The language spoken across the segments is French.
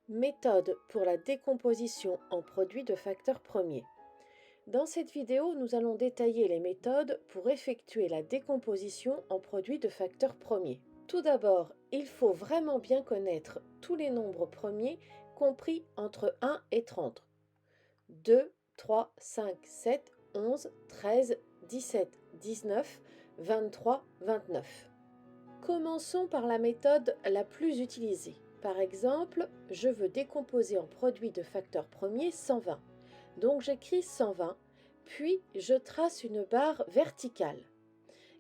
Méthode pour la décomposition en produits de facteurs premiers. Dans cette vidéo, nous allons détailler les méthodes pour effectuer la décomposition en produits de facteurs premiers. Tout d'abord, il faut vraiment bien connaître tous les nombres premiers compris entre 1 et 30. 2, 3, 5, 7, 11, 13, 17, 19, 23, 29. Commençons par la méthode la plus utilisée. Par exemple, je veux décomposer en produit de facteurs premiers 120. Donc j'écris 120, puis je trace une barre verticale.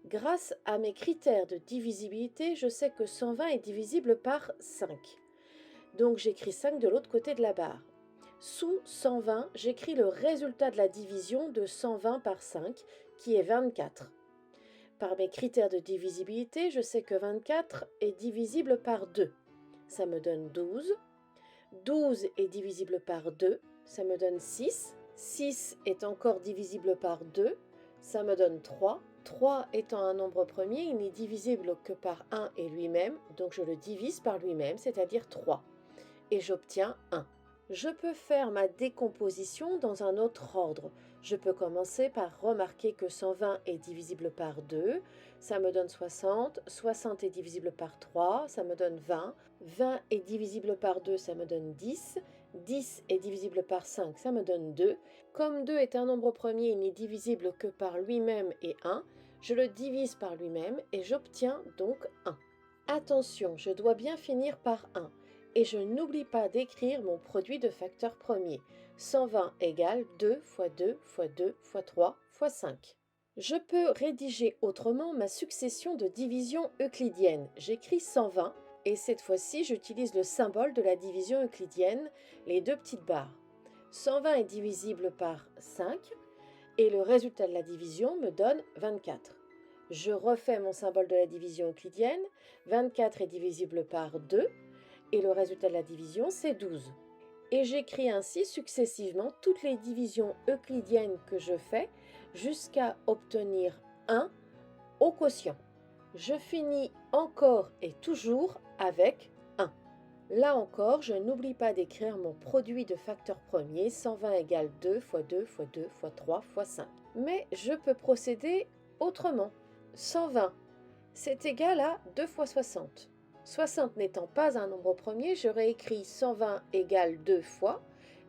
Grâce à mes critères de divisibilité, je sais que 120 est divisible par 5. Donc j'écris 5 de l'autre côté de la barre. Sous 120, j'écris le résultat de la division de 120 par 5, qui est 24. Par mes critères de divisibilité, je sais que 24 est divisible par 2. Ça me donne 12. 12 est divisible par 2. Ça me donne 6. 6 est encore divisible par 2. Ça me donne 3. 3 étant un nombre premier, il n'est divisible que par 1 et lui-même. Donc je le divise par lui-même, c'est-à-dire 3. Et j'obtiens 1. Je peux faire ma décomposition dans un autre ordre. Je peux commencer par remarquer que 120 est divisible par 2, ça me donne 60, 60 est divisible par 3, ça me donne 20, 20 est divisible par 2, ça me donne 10, 10 est divisible par 5, ça me donne 2. Comme 2 est un nombre premier, il n'est divisible que par lui-même et 1, je le divise par lui-même et j'obtiens donc 1. Attention, je dois bien finir par 1. Et je n'oublie pas d'écrire mon produit de facteurs premiers. 120 égale 2 fois 2 fois 2 fois 3 fois 5. Je peux rédiger autrement ma succession de division euclidienne. J'écris 120 et cette fois-ci j'utilise le symbole de la division euclidienne, les deux petites barres. 120 est divisible par 5 et le résultat de la division me donne 24. Je refais mon symbole de la division euclidienne. 24 est divisible par 2. Et le résultat de la division, c'est 12. Et j'écris ainsi successivement toutes les divisions euclidiennes que je fais jusqu'à obtenir 1 au quotient. Je finis encore et toujours avec 1. Là encore, je n'oublie pas d'écrire mon produit de facteurs premiers, 120 égale 2 fois 2 fois 2 fois 3 fois 5. Mais je peux procéder autrement. 120, c'est égal à 2 fois 60. 60 n'étant pas un nombre premier, j'aurais écrit 120 égale 2 fois,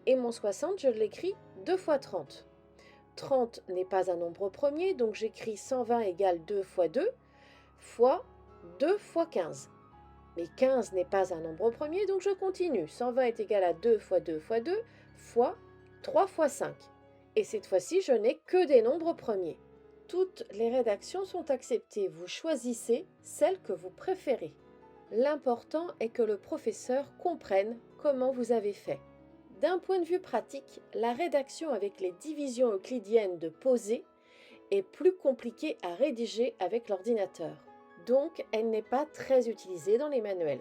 et mon 60, je l'écris 2 fois 30. 30 n'est pas un nombre premier, donc j'écris 120 égale 2 fois 2, fois 2 fois 15. Mais 15 n'est pas un nombre premier, donc je continue. 120 est égal à 2 fois 2 fois 2, fois 3 fois 5. Et cette fois-ci, je n'ai que des nombres premiers. Toutes les rédactions sont acceptées, vous choisissez celle que vous préférez. L'important est que le professeur comprenne comment vous avez fait. D'un point de vue pratique, la rédaction avec les divisions euclidiennes de posées est plus compliquée à rédiger avec l'ordinateur. Donc, elle n'est pas très utilisée dans les manuels.